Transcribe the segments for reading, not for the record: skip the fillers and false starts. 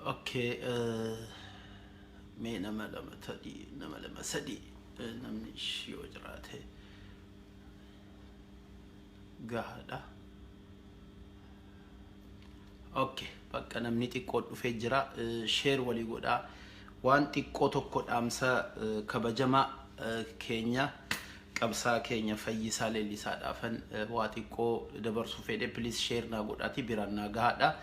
Okay, me nama lama tadi, nama lama sadi, namni shio jiraate gahaadha. Okay, bakka namni xiqqoo dhufee jira, share walii godhaa. Waan xiqqoo tokko dhaamsa kabajamaa keenya qabsaa keenya Fayyisaa Leellisaadhaafan waa xiqqoo dabarsuu fedhe, please share naa godhaati biraan naa gahaadha.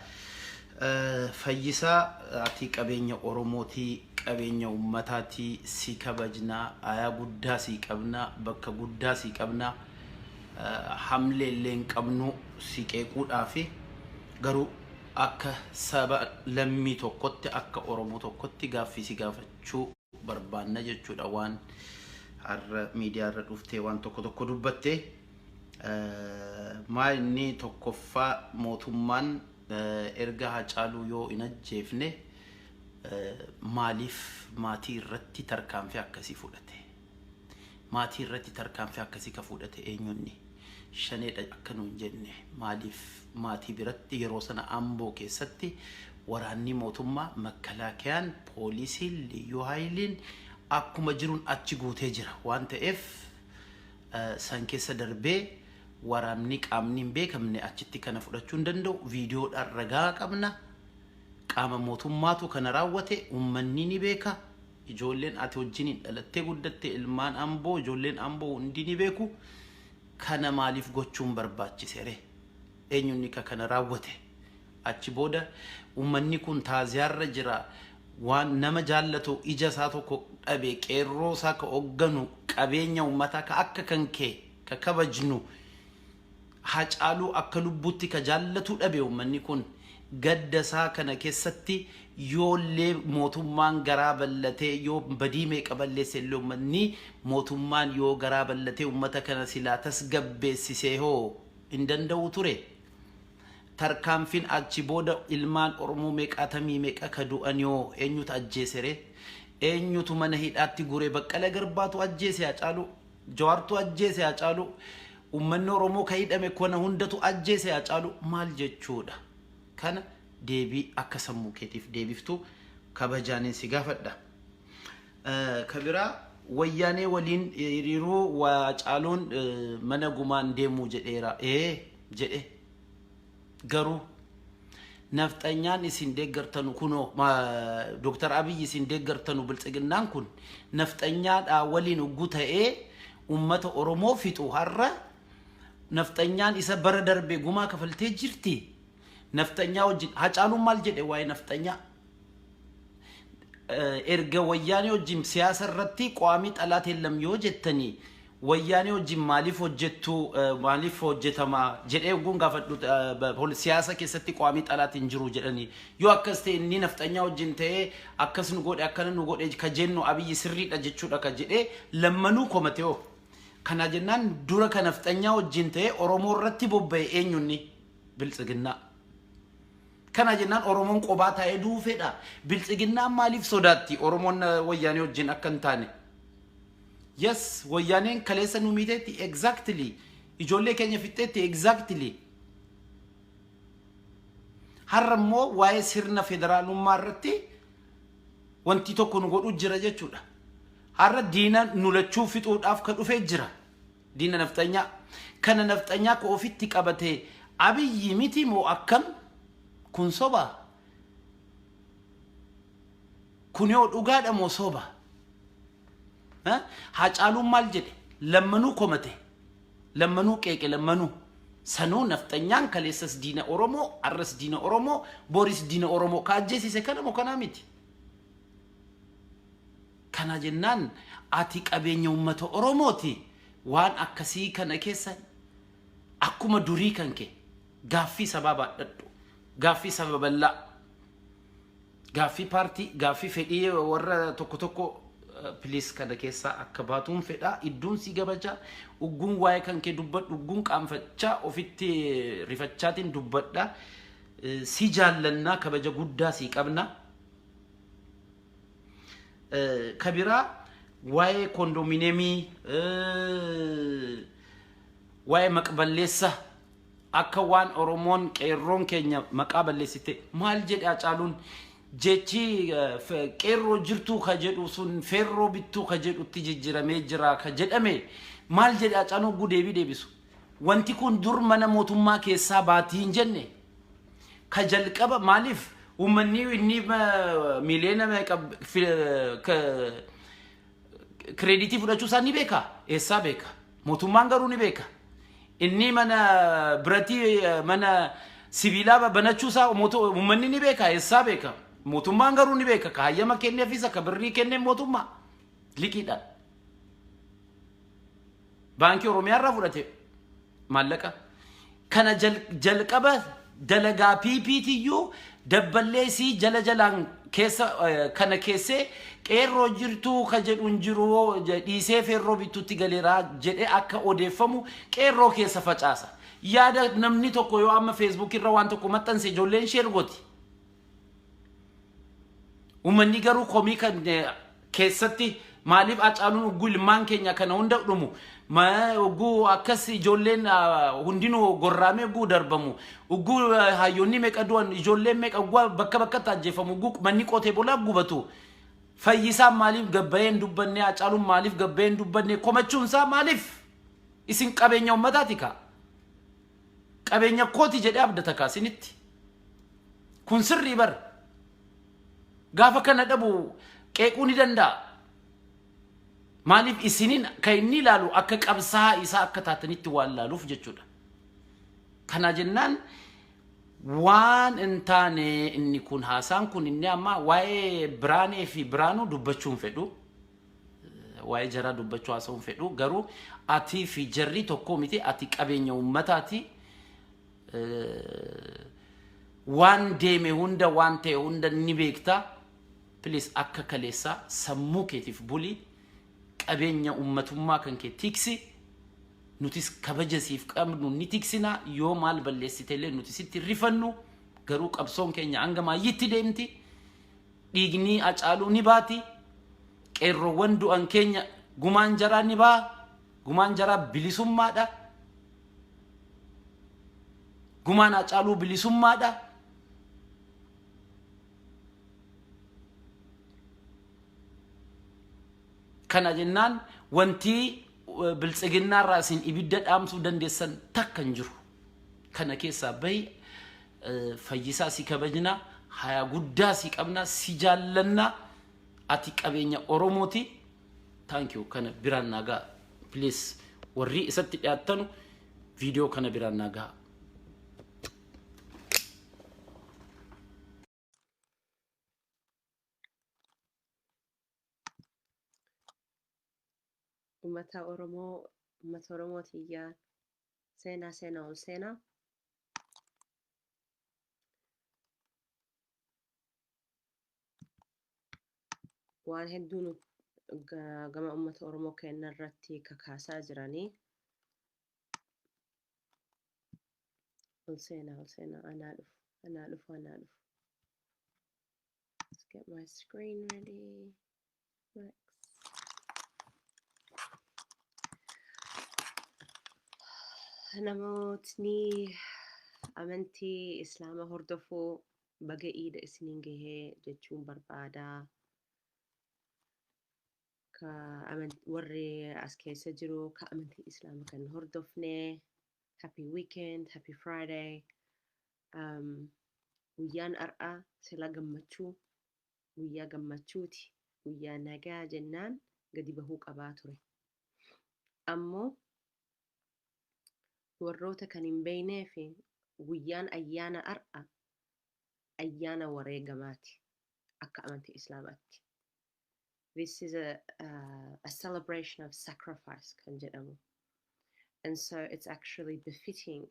Fayyisaa ati qabeenya Oromooti, qabeenya ummataati, si kabajnaa, aayaa guddaa si qabna, bakka guddaa si qabna, hamleellee hin qabnu si qeequudhaafi garuu akka saba lammii tokkotti akka Oromoo tokkotti gaaffii si gaafachuu barbaanna jechuudha. Waan har'a miidiyaa irra dhuftee waan tokko dubbatte maal inni tokkoffaa mootummaan erga Hacaaluu yoo hin ajjeefne maaliif maatii irratti tarkaanfii akkasii fudhate? Maatii irratti tarkaanfii akkasii ka fudhate eenyunni? Shaneedha akka nuun jenne maaliif maatii biratti yeroo sana Amboo keessatti waraanni mootummaa Makkalaakiyaan poolisiin liyyuu haayiliin akkuma jiruun achi guutee jira waan ta'eef san keessa darbee waraanni qaamni hin beekamne achitti kana fudhachuu hin danda'u. Viidiyoodhaan ragaa qabna, qaama mootummaatu kana raawwate uummanni ni beeka, ijoolleen ati wajjiniin dhalattee guddatte ilmaan Amboo, ijoolleen Amboo hundi ni beeku. Kana maaliif gochuun barbaachise? Eenyunni kana raawwate? Achi booda uummanni kun taaziyaarra jira, waan nama jaallatu ija isaa tokko dhabe, qeerroo isaa ka hogganu, qabeenya uummataa ka akka kan kee ka kabajnu, Hacaaluu akka lubbuutti ka jaallatu dhabe uummanni kun gadda isaa kana keessatti yoollee mootummaan garaa ballatee yoo badii meeqa balleesse illee uummanni mootummaan yoo garaa ballatee uummata kana silaa tasgabbeessisee hoo hin danda'u ture? Tarkaanfiin achi booda ilmaan Oromoo meeqaatamii meeqa ka du'an yoo eenyutu ajjeesere? Eenyutu mana hidhaatti guree? Baqqala Garbaatu ajjeese Hacaaluu, Jawaartu ajjeese Hacaaluu, uummanni Oromoo ka hidhame kana hundatu ajjeese Hacaaluu. Maal jechuudha? Kana deebii akka sammuu keetiif deebiftu kabajaanin si gaafadha. Kabiraa wayyaanee waliin hiriiruu Hacaaluun mana gumaan deemuu jedheera. Jedhe garuu nafxanyaan isin deeggartanu kuno Dr. Abiy isin deeggartanu biltsiginnaan kun nafxanyaadhaa waliin ugguu ta'ee ummata Oromoo fixu har'a nafxanyaan isa bara darbe gumaa kafaltee jirti. Naftanyaa wajjin Hacaaluun maal jedhe waa'ee naftanyaa? Erga wayyaanee wajjin siyaasa irratti qaamii xalaat hellam yoo jettanii wayyaanee wajjin maaliif hojjettu, maaliif hojjetama jedhee uguun gaafadhu siyaasa keessatti qaamii xalaat hin jiru jedhanii yoo akkas ta'e inni naftanyaa wajjin ta'ee akkas nu godhe akkana nu godhe ka jennu Abiyyi sirriidha jechuudha ka jedhee lammanuu komate hoo. Kana jennaan dura ka naftanyaa wajjin ta'ee Oromoo irratti bobba'e eenyunni? Biltsiginnaa. Kana jennaan Oromoon qobaa taa'ee duufedha. Biltsiginnaan maaliif sodaatti Oromoon wayyaanee wajjin akka hin taane? Yes, wayyaaneen kaleessa nu miiteetti exactly, ijoollee keenya fixxeetti exactly. Har'a immoo waa'ee sirna federaalummaa irratti wanti tokko nu godhu jira jechuudha. Har'a diina nu lachuu fixuudhaaf ka dhufee jira. Diina naftanyaa. Kana naftanyaa ka ofitti qabatee Abiyyi miti moo akkam? Kun soba? Kun yoo dhugaadha moo soba? Hacaaluun maal jedhe? Lammanuu komate, lammanuu qeeqe, lammanuu sanuu nafxanyaan kaleessas diina Oromoo, arras diina Oromoo, boris diina Oromoo ka ajjeesise kana moo kanaa miti? Kana jennaan ati qabeenya uummata Oromooti. Waan akkasii kana keessa akkuma durii kan kee gaaffii sabaa baadhadhu, gaaffii saba bal'aa, gaaffii paartii, gaaffii fedhii warra tokko please kana keessa akka baatuun fedha. Idduun si gabaja ugguun waa'ee kan kee dubbadhu, ugguun qaanfachaa ofitti rifachaatiin dubbadha. Si jaallannaa kabaja guddaa si qabna. Kabiraa waa'ee kondominiyeemii, waa'ee maqballeessa akka waan Oromoon qeerroon keenya maqaa balleessite maal jedhe Hacaaluun jechi qeerroo jirtuu ka jedhu sun feerroo bittuu ka jedhutti jijjiiramee jira ka jedhame maal jedhe Hacaaluun gudeebii deebisu wanti kun dur mana mootummaa keessaa baatii hin jenne ka jalqaba maaliif ummanni inni miliyoona meeqa kreditii fudhachuu isaa ni beeka eessaa beeka mootummaan garuu ni beeka inni mana biratii mana sibiilaa banachuu isaa ummanni ni beeka eessaa beeka mootummaan garuu ni beeka ka hayyama kenneefis akka birrii kennee mootummaa liqiidhaan baankii Oromiyaa irraa fudhate maallaqa kana jalqaba dalagaa PPTU dabballeesii jala jalaan keessa kana keessee qeerroo jirtuu ka jedhuun jiru dhiisee feerroo bittuutti galeeraa jedhe akka odeeffamu qeerroo keessa facaasa yaada namni tokko yoo amma Facebook irra waan tokko maxxanse ijoolleen share gooti ummanni garuu komii kan keessatti maaliif Hacaaluun ugguu ilmaan keenya kana hunda dhumu ugguu akkas ijoolleen hundinuu gorraamee ugguu darbamu ugguu hayyoonni meeqa du'an ijoolleen meeqa ugguu bakka bakkatti ajjeefamu ugguu manni qotee bulaa gubatu Fayyisaan maaliif gabbayeen dubbanne Hacaaluun maaliif gabbayeen dubbanne komachuun isaa maaliif isin qabeenya ummataati ka qabeenya kooti jedhee abdata ka isinitti kun sirrii bar gaafa kana dhabu qeequu ni danda'a maaliif isinin ka inni ilaalu akka qabsaa isaa akka taatanitti waan laaluuf jechuudha kana jennaan waan intaane inni kun haasaan kun inni amma waa'ee Biraanee fi Biraanuu dubbachuun fedhu waa'ee jara dubbachuu haasa'uun fedhu garuu ati fi jarri tokko miti ati qabeenya ummataati waan deeme hunda waan ta'e hunda ni beekta please akka kaleessa sammuu keetiif bulii qabeenya ummatummaa kan kee tiksi nutis kabajasiif qabnu ni tiksina yoo maal balleessitelee nuti sitti rifannu garuu qabsoon keenya hanga maayyitti deemti dhiigni Hacaaluu ni baati qeerroowwan du'an keenya gumaan jaraa ni baa gumaan jaraa bilisummaadha gumaan Hacaaluu bilisummaadha kana jennaan wanti biltsiginaa raasin ibidda dhaamsuu dandeessan takkan jiru kana keessaa bahi Fayyisaa si kabajna haya guddaa si qabna si jaallanna ati qabeenya Oromooti thank you kana biraan nagaa please warri isatti dhiyaattanu video kana biraan nagaa ummata Oromootiya seenaa waan hedduun gama ummata Oromoo keenya irratti kakaasaa jiranii ol seenaa anaa dhufu let's get my screen ready next namootni amantii Islaamaa hordofuu baga iida isiniin gahee jechuun barbaada ka warri as keessa jiru ka amantii Islaamaa kan hordofne happy weekend happy Friday guyyaan har'aa sila guyyaa gammachuuti guyyaa nagaa jennaan gadi bahuu qabaa ture ammoo warroota kan hin beeknee fi guyyaan ayyaana har'a ayyaana wareegamaati akka amantii Islaamaatti. This is a celebration of sacrifice kan jedhamu. And so it's actually befitting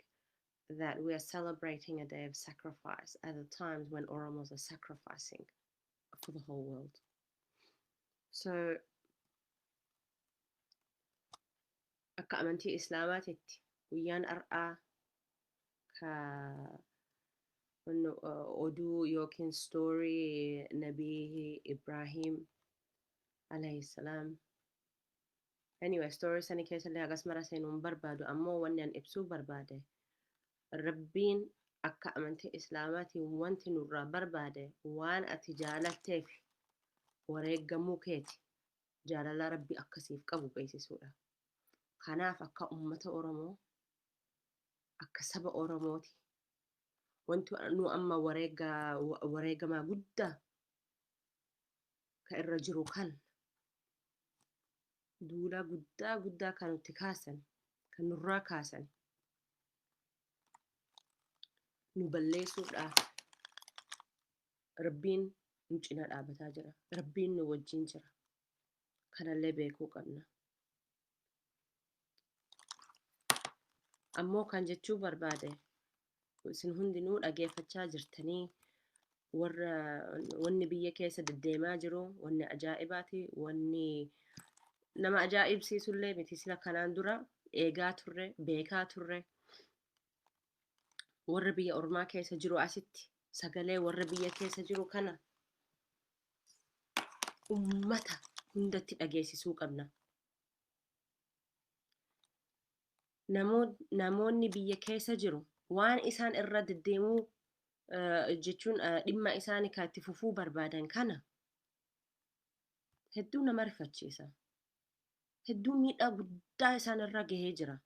that we are celebrating a day of sacrifice at the times when Oromos are sacrificing for the whole world. So akka amantii Islaamaatitti guyyaan har'aa ka oduu yookiin story Nabii Ibrahim alayhi salam anyway story sani keessallee hagas mara seenuun barbaadu ammoo wanni an ibsuu barbaade rabbiin akka amantii islaamaatiin wanti nurraa barbaade waan ati jaalatteef wareegamuu keeti jaalala rabbi akkasiif qabu beeksisuudha. Kanaaf akka ummata Oromoo akka saba Oromooti wanti nu amma wareegamaa guddaa ka irra jiru kan duula guddaa kan nutti kaasan kan nurraa kaasan nu balleessuudhaaf rabbiin nu cina dhaabataa jira. Rabbiin nu wajjin jira. Kanallee beekuu qabna. Ammoo kan jechuu barbaade isin hundinuu dhageeffachaa jirtanii warra wanni biyya keessa deddeemaa jiru wanni ajaa'ibaati wanni nama ajaa'ibsiisullee miti sila kanaan dura eegaa turre beekaa turre warra biyya ormaa keessa jiru asitti sagalee warra biyya keessa jiru kana ummata hundatti dhageessisuu qabna. Namoonni biyya keessa jiru waan isaan irra deddeemuu jechuun dhimma isaanii kan itti fufuu barbaadan kana hedduu nama rifachiisa. Hedduu miidhaa guddaa isaan irra gahee jira.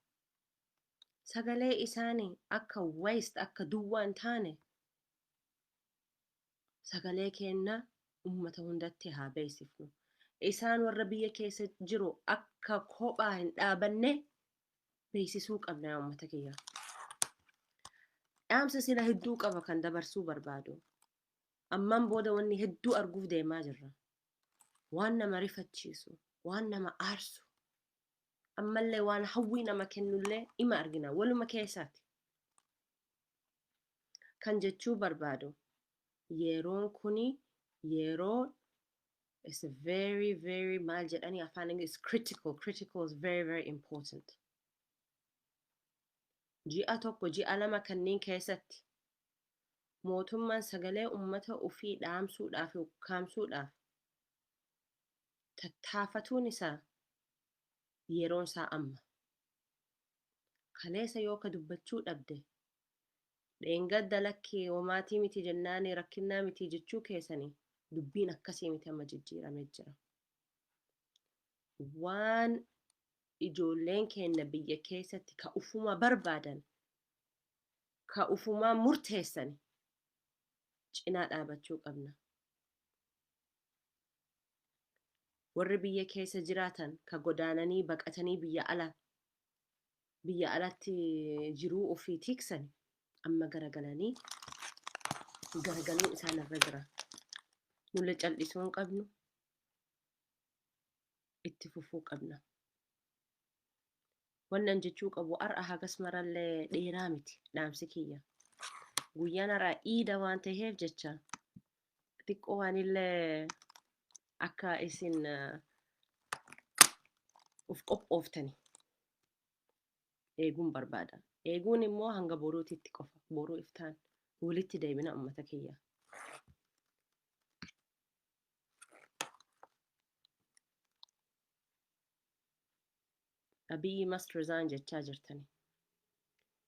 Sagalee isaanii akka waste akka duwwaa hin taane sagalee kenna ummata hundatti haa beeksifnu. Isaan warra biyya keessa jiru akka kophaa hin dhaabanne beeksisuu qabna ummata kiyya. Dhaamsa sila hedduu qaba kan dabarsuu barbaadu. Amman booda wanni hedduu arguuf deemaa jirra. Waan nama rifachiisu, waan nama aarsu. Ammallee waan hawwii nama kennullee ima argina waluma keessaati. Kan jechuu barbaadu yeroon kuni yeroo is very maal jedhanii afaan Ingiliffaan critical is very important. Ji'a tokko ji'a lama kanneen keessatti mootummaan sagalee ummata ofii dhaamsuudhaaf ukkaamsuudhaaf tattaafatuun isaa yeroon isaa amma. Kaleessa yoo ka dubbachuu dhabde dheengadda lakkee homaatii miti jennaanii rakkinnaa miti jechuu keessanii dubbiin akkasii miti amma jijjiiramee jira. Waan ijoolleen keenya biyya keessatti ka ufuma barbaadan ka ufumaa murteessan cinaa dhaabachuu qabna. Warri biyya keessa jiraatan ka godaananii baqatanii biyya alatti jiruu ofii tiksan amma garagaluun isaan irra jira. Nulle cal'isuu hin qabnu itti fufuu qabna. Wannan jechuu qabu har'a hagas marallee dheeraa miti dhaamsi kiyya. Guyyaan har'aa iida waan ta'eef jecha xiqqoo waanillee akka isin uf qophooftani eeguun barbaada. Eeguun immoo hanga boruutitti qofa. Boruu iftaan walitti deebina ummata kiyya. Abiy must resign jechaa jirtani.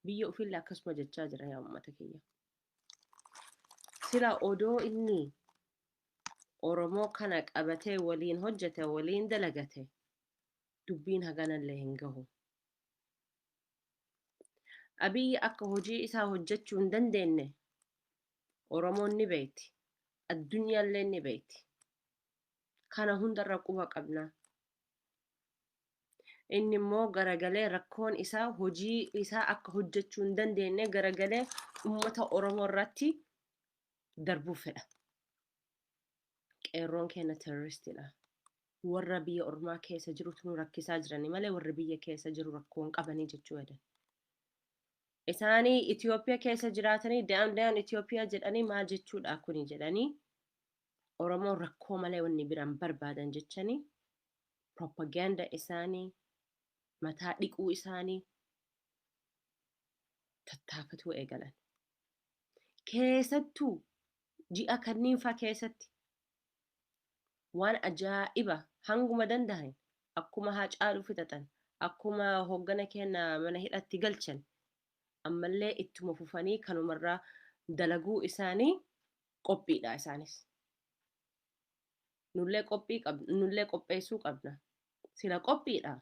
Biyya ofillee akkasuma jechaa jira yaa ummata kiyya. Sila odoo inni Oromoo kana qabatee waliin hojjete waliin dalagate dubbiin haganallee hin gahu. Abiy akka hojii isaa hojjechuu hin dandeenye Oromoon ni beekti. Addunyaallee ni beekti. Kana hundarra quba qabna. Inni immoo garagalee rakkoon isaa hojii isaa akka hojjechuu hin dandeenye garagalee ummata Oromoo irratti darbuu fedha. Qeerroon keenya terroristiidha. Warra biyya ormaa keessa jirutu nu rakkisaa jirani malee warra biyya keessa jiru rakkoon qabanii jechuu jedhan. Isaanii Itoophiyaa keessa jiraatanii down Itoophiyaa jedhanii maal jechuudha kuni jedhanii Oromoon rakkoo malee wanni biraan barbaadan jechanii propaganda isaanii mataa dhiquu isaanii tattaafatuu eegalan. Keessattuu ji'a kanniinfaa keessatti waan ajaa'iba hanguma danda'an akkuma Haacaaluu fixatan akkuma hoggana keenya mana hidhatti galchan ammallee ittuma fufanii kanumarraa dalaguu isaanii qophiidha isaanis. Nullee qopheessuu qabna. Sila qophiidha.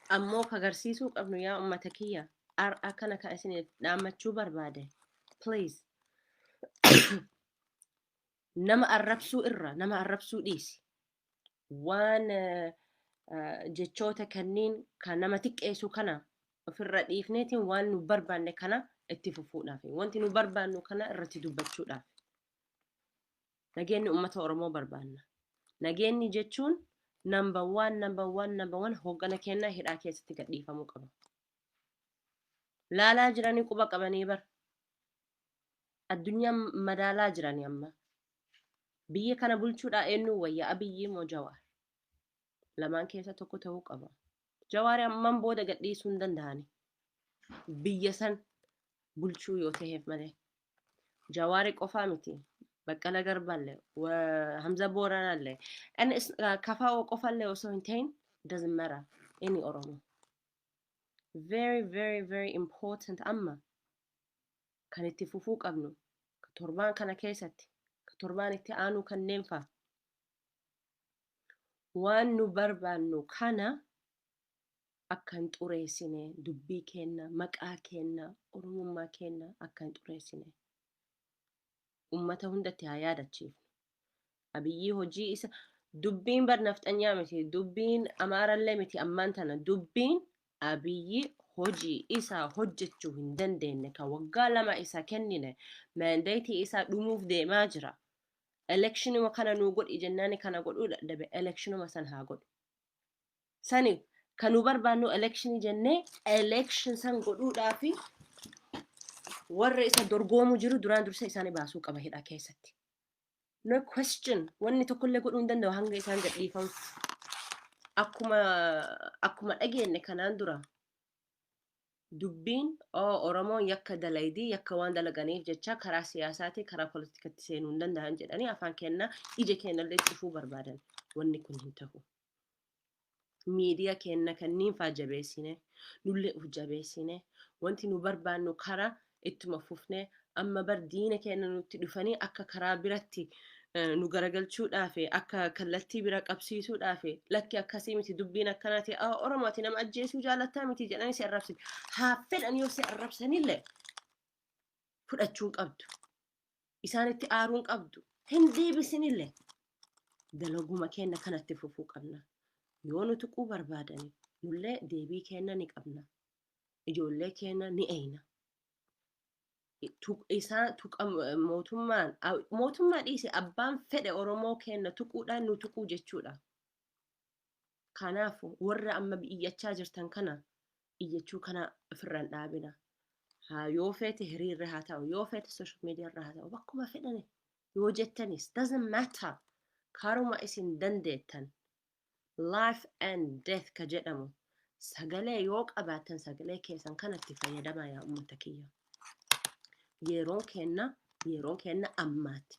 Ammoo kagarsiisuu qabnu yaa ummata kiyya. Akkana kan isiniif dhaammachuu barbaade. Please. Nama arrabsuu dhiisi. Waan jechoota kanniin kan nama xiqqeessu kana ofirra dhiifneetiin waan nu barbaanne kana itti fufuudhaaf. Wanti nu barbaannu kana irratti dubbachuudhaaf. Nageenyi ummata Oromoo barbaanna. Nageenyi jechuun number one hoggana kennaa hidhaa keessatti gadhiifamuu qaba. Laalaa jiranii quba qabanii bar. Addunyaan madaalaa jiranii amma. Biyya kana bulchuudhaa eenyu wayya Abiyyi moo Jawaar? Lamaan keessa tokko ta'uu qaba. Jawaar amman booda gadhiisuu hin danda'ani. Biyya san bulchuu yoo ta'eef malee. Jawaari qofaa miti. Baqqala Garbaallee, Hamza Booranaallee. And Kafaa qofaallee osoo hin ta'in doesn't matter. Any Oromo. Very important amma kan itti fufuu qabnu. Torbaan kana keessatti. Torbaan itti aanu kanneen fa'a. Waan nu barbaannu kana akka hin xureessine dubbii kenna, maqaa kenna, Oromummaa kenna akka hin xureessine. Ummata hundatti haa yaadachiifnu. Abiyyi hojii isa dubbiin barnafxanyaa miti, dubbiin Amaarallee miti ammaan tana dubbiin Abiyyi hojii isaa hojjechuu hin dandeenye kan waggaa 2 isaa kennine mandatii isaa dhumuuf deemaa jira. Electionuma kana nu godhi jennaani kana godhuu dadhabe electionuma san haa godhu. Sani kan nu barbaannu election jennee election san godhuudhaafi warra isa dorgoomu jiru duraan dursa isaanii baasuu qaba hidhaa keessatti. No question. Wanni tokkollee godhuu hin danda'u hanga isaan gadhiifamu. Akkuma dhageenye kanaan dura dubbiin Oromoon yakka dalaydii yakka waan dalaganiif jecha karaa siyaasaatii karaa politikatti seenuu hin danda'an jedhanii afaan kenna ija kennallee cufuu barbaadan. Wanni kun hin ta'u. Miidiyaa kenna kanniin faa jabeessine nullee uf jabeessine wanti nu barbaannu karaa ittuma fufne amma bar diina kenna nutti dhufanii akka karaa biratti nu garagalchuudhaaf akka kallattii bira qabsiisuudhaaf lakki akkasii miti dubbiin akkanaati Oromooti nama ajjeesuu jaalattaa miti jedhanii si arrabsan haa fedhan yoo si arrabsanillee fudhachuun qabdu isaanitti aaruun qabdu hin deebisinillee dalaguma kenna kanatti fufuu qabna yoo nu tuquu barbaadani nullee deebii kenna ni qabna ijoollee kenna ni eeyna. Isaan mootummaa dhiise abbaan fedhe Oromoo kenna tuquudhaan nu tuquu jechuudha. Kanaaf warra amma iyyachaa jirtan kana iyyachuu kana ofirraan dhaabina. Yoo feete hiriirra haa ta'u, yoo feete social media irra haa ta'u, bakkuma fedhani yoo jettanis doesn't matter. Karuma isin dandeettan life and death ka jedhamu sagalee yoo qabaatan sagalee keessan kanatti fayyadamaa yaa ummata kiyya. Yeroon kenna ammaati.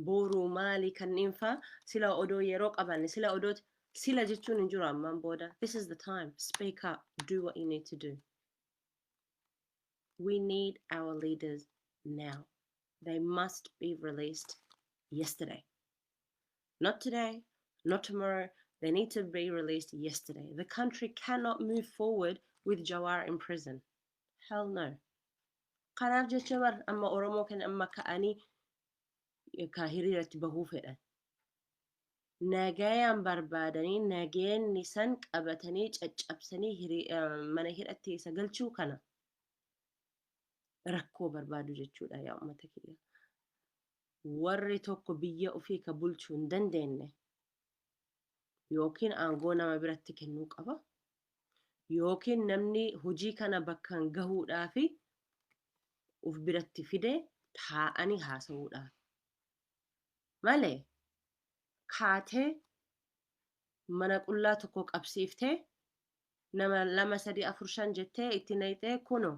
Boruu maalii kanneen faa sila odoo yeroo qabanne sila jechuun hin jiru ammaan booda. This is the time. Speak up. Do what you need to do. We need our leaders now. They must be released yesterday. Not today, not tomorrow. They need to be released yesterday. The country cannot move forward with Jawar in prison. Hell no. Kanaaf jecha bar amma Oromoo kan amma ka'anii ka hiriiratti bahuu fedhan. Nagayaan barbaadanii nageenyi san qabatanii caccabsanii mana hidhatti isa galchuu kana rakkoo barbaadu jechuudha yaa ummata kiyya. Warri tokko biyya ofii ka bulchuu hin dandeenye yookiin aangoo nama biratti kennuu qaba yookiin namni hojii kana bakkaan gahuudhaafi uf biratti fide taa'anii haasa'uudhaaf. Malee kaatee mana qullaa tokko qabsiiftee nama 2 3 4 5 jettee itti nayxee kuno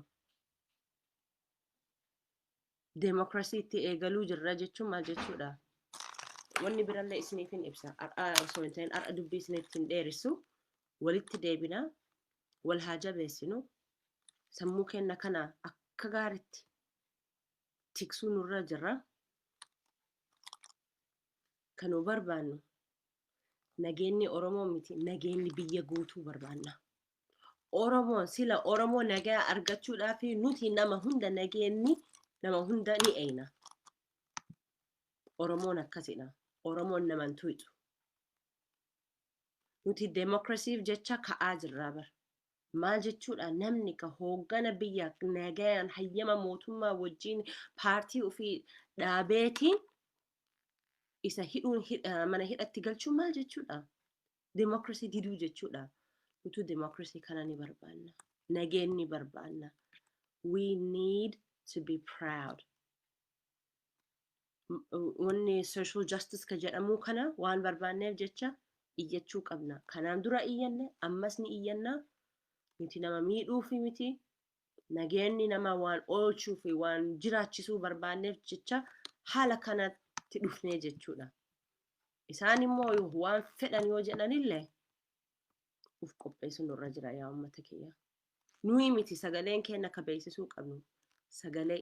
demokrasii itti eegaluu jirra jechuun maal jechuudha. Wanni birallee isiniif hin ibsa. Osoo hin ta'in har'a dubbii isiniif hin dheeressu walitti deebina wal haa jabeessinu sammuu keenya kana akka gaariitti tiksuu nurra jira. Kan barbaannu nageenyi Oromoo miti, nageenyi biyya guutuu barbaanna. Oromoon sila Oromoo nagaa argachuudhaaf nuti nama hunda nageenyi nama hunda ni eeyna. Oromoon akkasidha. Oromoon naman tuyitu. Nuti demokrasiif jecha ka'aa jirraa bara. Maal jechuudha namni ka hooggana biyya nagaan hayyama mootummaa wajjin paartii ofii dhaabeetiin isa hidhuun mana hidhatti galchuun maal jechuudha? Demokrasii diduu jechuudha. Nuti demokrasii kana ni barbaanna. Nageenyi barbaanna. We need to be proud. Wanni social justice ka jedhamu kana waan barbaanneef jecha iyyachuu qabna. Kanaan dura iyyanne ammas ni iyyanna. Miti nama miidhuufi miti nageenyi nama waan oolchuu fi waan jiraachisuu barbaanneef jecha haala kanatti dhufnee jechuudha. Isaan immoo waan fedhan yoo jedhanillee uf qopheessuun nurra jira yaa uummata kiyya. Nuyi miti sagaleen keenya ka beeksisuu qabnu. Sagalee